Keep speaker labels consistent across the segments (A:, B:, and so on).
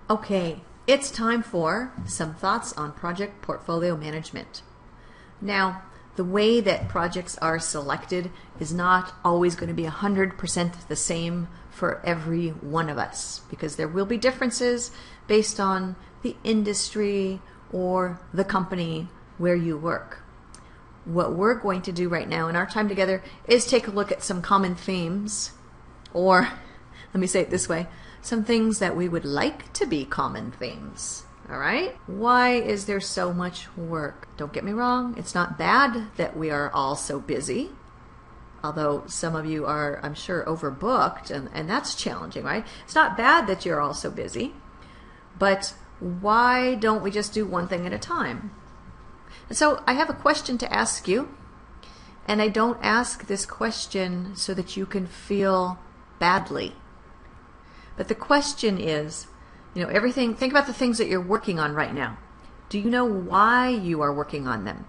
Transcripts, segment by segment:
A: Okay, it's time for some thoughts on project portfolio management. Now, the way that projects are selected is not always going to be 100% the same for every one of us, because there will be differences based on the industry or the company where you work. What we're going to do right now in our time together is take a look at some common themes, or let me say it this way, some things that we would like to be common themes. All right? Why is there so much work? Don't get me wrong, it's not bad that we are all so busy. Although some of you are, I'm sure, overbooked, and that's challenging, right? It's not bad that you're all so busy, but why don't we just do one thing at a time? And so I have a question to ask you, and I don't ask this question so that you can feel badly. But the question is, everything, think about the things that you're working on right now. Do you know why you are working on them?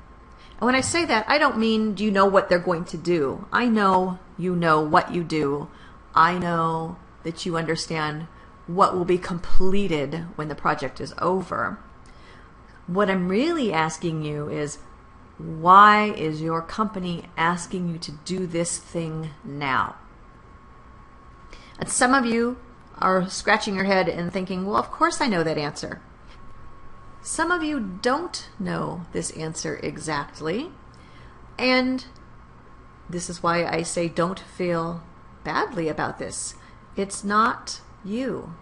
A: And when I say that, I don't mean do you know what they're going to do. I know you know what you do. I know that you understand what will be completed when the project is over. What I'm really asking you is, why is your company asking you to do this thing now? And some of you are scratching your head and thinking, well, of course I know that answer. Some of you don't know this answer exactly, and this is why I say don't feel badly about this. It's not you.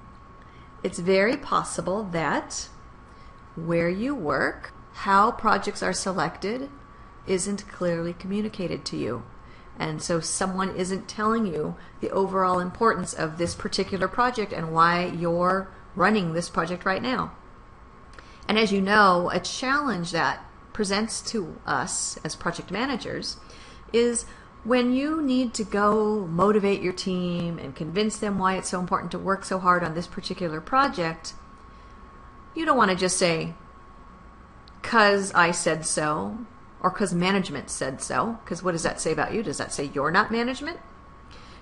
A: It's very possible that where you work, how projects are selected, isn't clearly communicated to you. And so someone isn't telling you the overall importance of this particular project and why you're running this project right now. And as you know, a challenge that presents to us as project managers is when you need to go motivate your team and convince them why it's so important to work so hard on this particular project, you don't want to just say, "'cause I said so," or "'cause management said so," because what does that say about you? Does that say you're not management?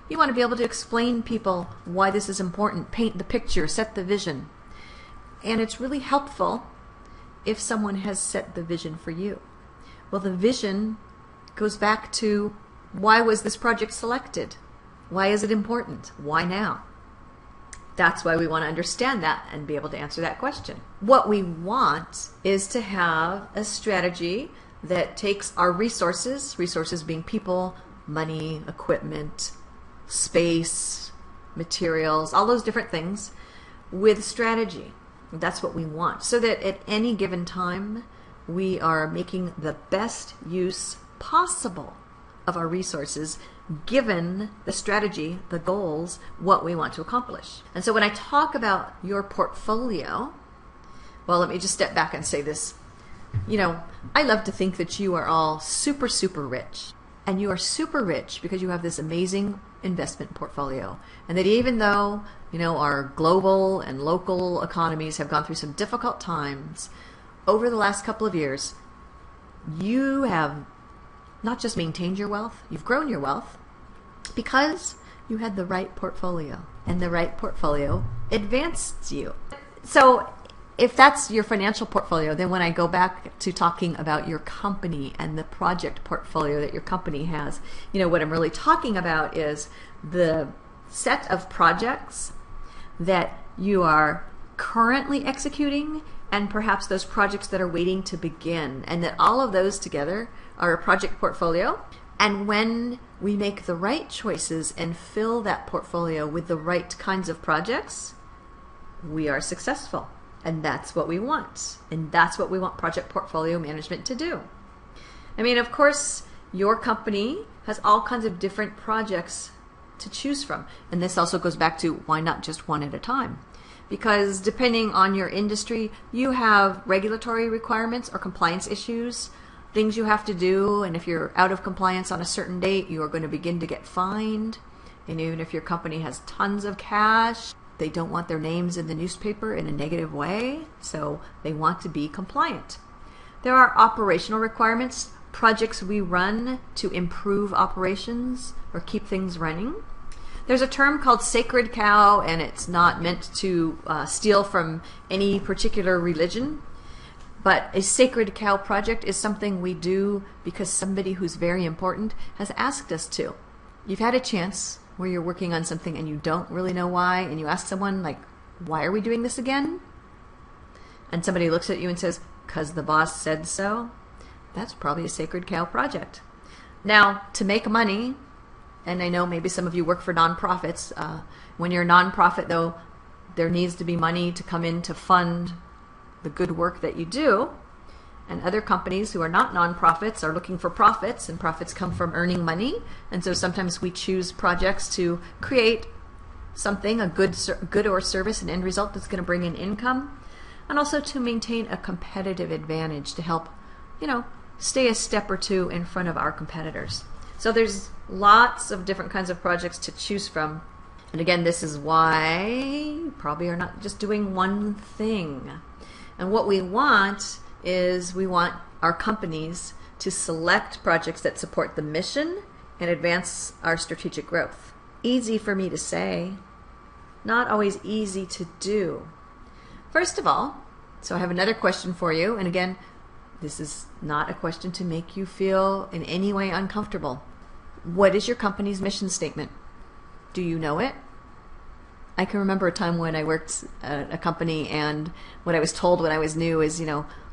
A: You want to be able to explain people why this is important, paint the picture, set the vision. And it's really helpful if someone has set the vision for you. Well, the vision goes back to, why was this project selected? Why is it important? Why now? That's why we want to understand that and be able to answer that question. What we want is to have a strategy that takes our resources being people, money, equipment, space, materials, all those different things, with strategy. That's what we want, so that at any given time we are making the best use possible of our resources given the strategy, the goals, what we want to accomplish. And so when I talk about your portfolio, well, let me just step back and say this. I love to think that you are all super, super rich. And you are super rich because you have this amazing investment portfolio. And that even though, our global and local economies have gone through some difficult times, over the last couple of years, you have not just maintained your wealth, you've grown your wealth because you had the right portfolio. And the right portfolio advanced you. So if that's your financial portfolio, then when I go back to talking about your company and the project portfolio that your company has, what I'm really talking about is the set of projects that you are currently executing and perhaps those projects that are waiting to begin, and that all of those together are a project portfolio. And when we make the right choices and fill that portfolio with the right kinds of projects, we are successful. And that's what we want. And that's what we want project portfolio management to do. Of course, your company has all kinds of different projects to choose from. And this also goes back to, why not just one at a time? Because depending on your industry, you have regulatory requirements or compliance issues, things you have to do. And if you're out of compliance on a certain date, you are going to begin to get fined. And even if your company has tons of cash, they don't want their names in the newspaper in a negative way, so they want to be compliant. There are operational requirements, projects we run to improve operations or keep things running. There's a term called sacred cow, and it's not meant to steal from any particular religion. But a sacred cow project is something we do because somebody who's very important has asked us to. You've had a chance where you're working on something and you don't really know why, and you ask someone, like, why are we doing this again? And somebody looks at you and says, 'cause the boss said so. That's probably a sacred cow project. Now, to make money, and I know maybe some of you work for nonprofits, when you're a nonprofit, though, there needs to be money to come in to fund the good work that you do. And other companies who are not nonprofits are looking for profits, and profits come from earning money. And so sometimes we choose projects to create something, a good or service, an end result that's going to bring in income, and also to maintain a competitive advantage to help, stay a step or two in front of our competitors. So there's lots of different kinds of projects to choose from. And again, this is why you probably are not just doing one thing. And what we want is we want our companies to select projects that support the mission and advance our strategic growth. Easy for me to say, not always easy to do. First of all, so I have another question for you, and again, this is not a question to make you feel in any way uncomfortable. What is your company's mission statement? Do you know it? I can remember a time when I worked at a company, and what I was told when I was new is,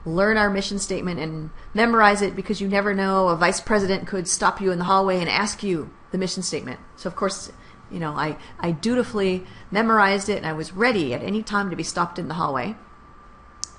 A: learn our mission statement and memorize it, because you never know, a vice president could stop you in the hallway and ask you the mission statement. So of course, I dutifully memorized it, and I was ready at any time to be stopped in the hallway.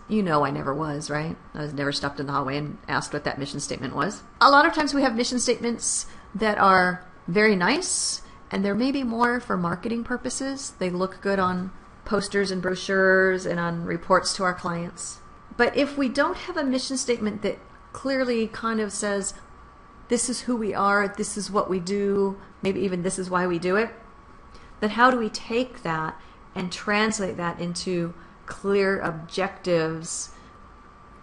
A: I never was, right? I was never stopped in the hallway and asked what that mission statement was. A lot of times we have mission statements that are very nice, and they're maybe more for marketing purposes. They look good on posters and brochures and on reports to our clients. But if we don't have a mission statement that clearly kind of says, this is who we are, this is what we do, maybe even this is why we do it, then how do we take that and translate that into clear objectives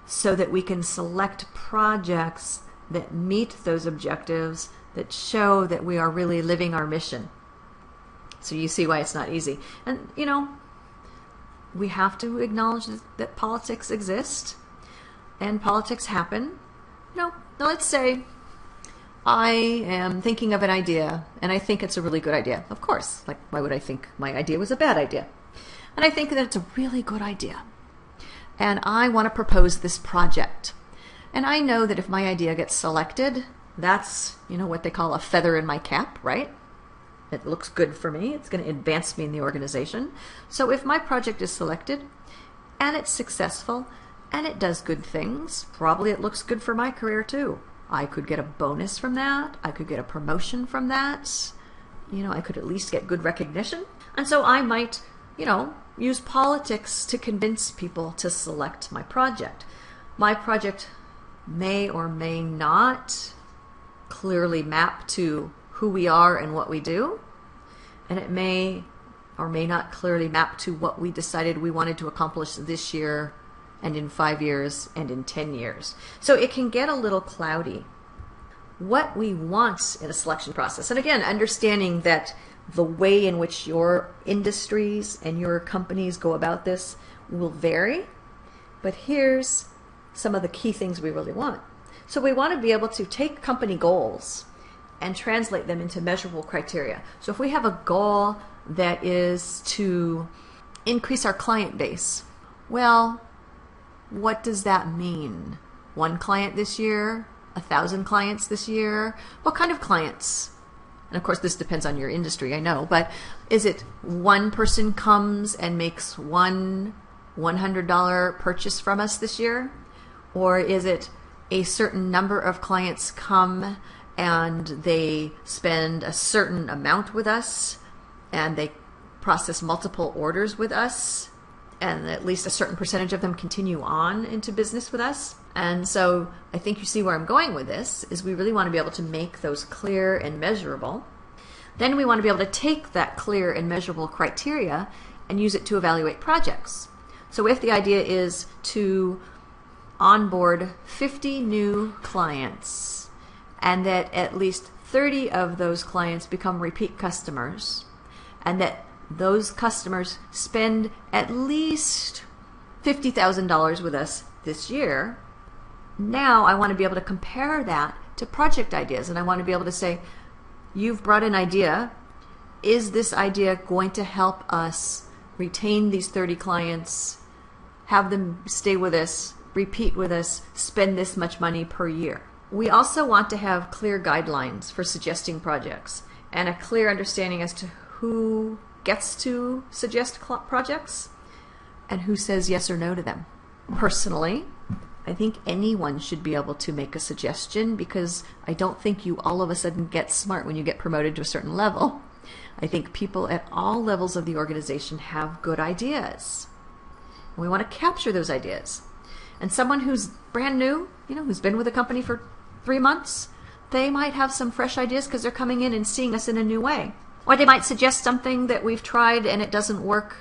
A: so that we can select projects that meet those objectives, that show that we are really living our mission? So you see why it's not easy. And, we have to acknowledge that politics exist and politics happen. Now let's say I am thinking of an idea and I think it's a really good idea. Of course, why would I think my idea was a bad idea? And I think that it's a really good idea. And I want to propose this project. And I know that if my idea gets selected, that's, what they call a feather in my cap, right? It looks good for me. It's going to advance me in the organization. So if my project is selected and it's successful and it does good things, probably it looks good for my career too. I could get a bonus from that. I could get a promotion from that. I could at least get good recognition. And so I might, use politics to convince people to select my project. My project may or may not clearly map to who we are and what we do, and it may or may not clearly map to what we decided we wanted to accomplish this year and in 5 years and in 10 years. So it can get a little cloudy. What we want in a selection process, and again, understanding that the way in which your industries and your companies go about this will vary, but here's some of the key things we really want. So we want to be able to take company goals and translate them into measurable criteria. So if we have a goal that is to increase our client base, well, what does that mean? 1 client this year? 1,000 clients this year? What kind of clients? And of course, this depends on your industry, I know, but is it one person comes and makes one $100 purchase from us this year? Or is it a certain number of clients come and they spend a certain amount with us and they process multiple orders with us, and at least a certain percentage of them continue on into business with us? And so I think you see where I'm going with this, is we really want to be able to make those clear and measurable. Then we want to be able to take that clear and measurable criteria and use it to evaluate projects. So if the idea is to onboard 50 new clients and that at least 30 of those clients become repeat customers, and that those customers spend at least $50,000 with us this year, now I want to be able to compare that to project ideas. And I want to be able to say, you've brought an idea. Is this idea going to help us retain these 30 clients, have them stay with us, repeat with us, spend this much money per year? We also want to have clear guidelines for suggesting projects and a clear understanding as to who gets to suggest projects and who says yes or no to them. Personally, I think anyone should be able to make a suggestion, because I don't think you all of a sudden get smart when you get promoted to a certain level. I think people at all levels of the organization have good ideas. And we want to capture those ideas. And someone who's brand new, who's been with a company for 3 months, they might have some fresh ideas because they're coming in and seeing us in a new way. Or they might suggest something that we've tried and it doesn't work.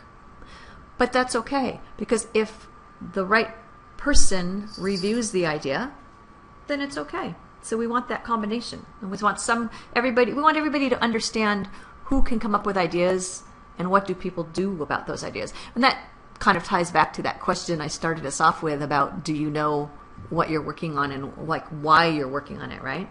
A: But that's okay, because if the right person reviews the idea, then it's okay. So we want that combination. And we want everybody to understand who can come up with ideas and what do people do about those ideas. And that kind of ties back to that question I started us off with about, do you know what you're working on and why you're working on it, right?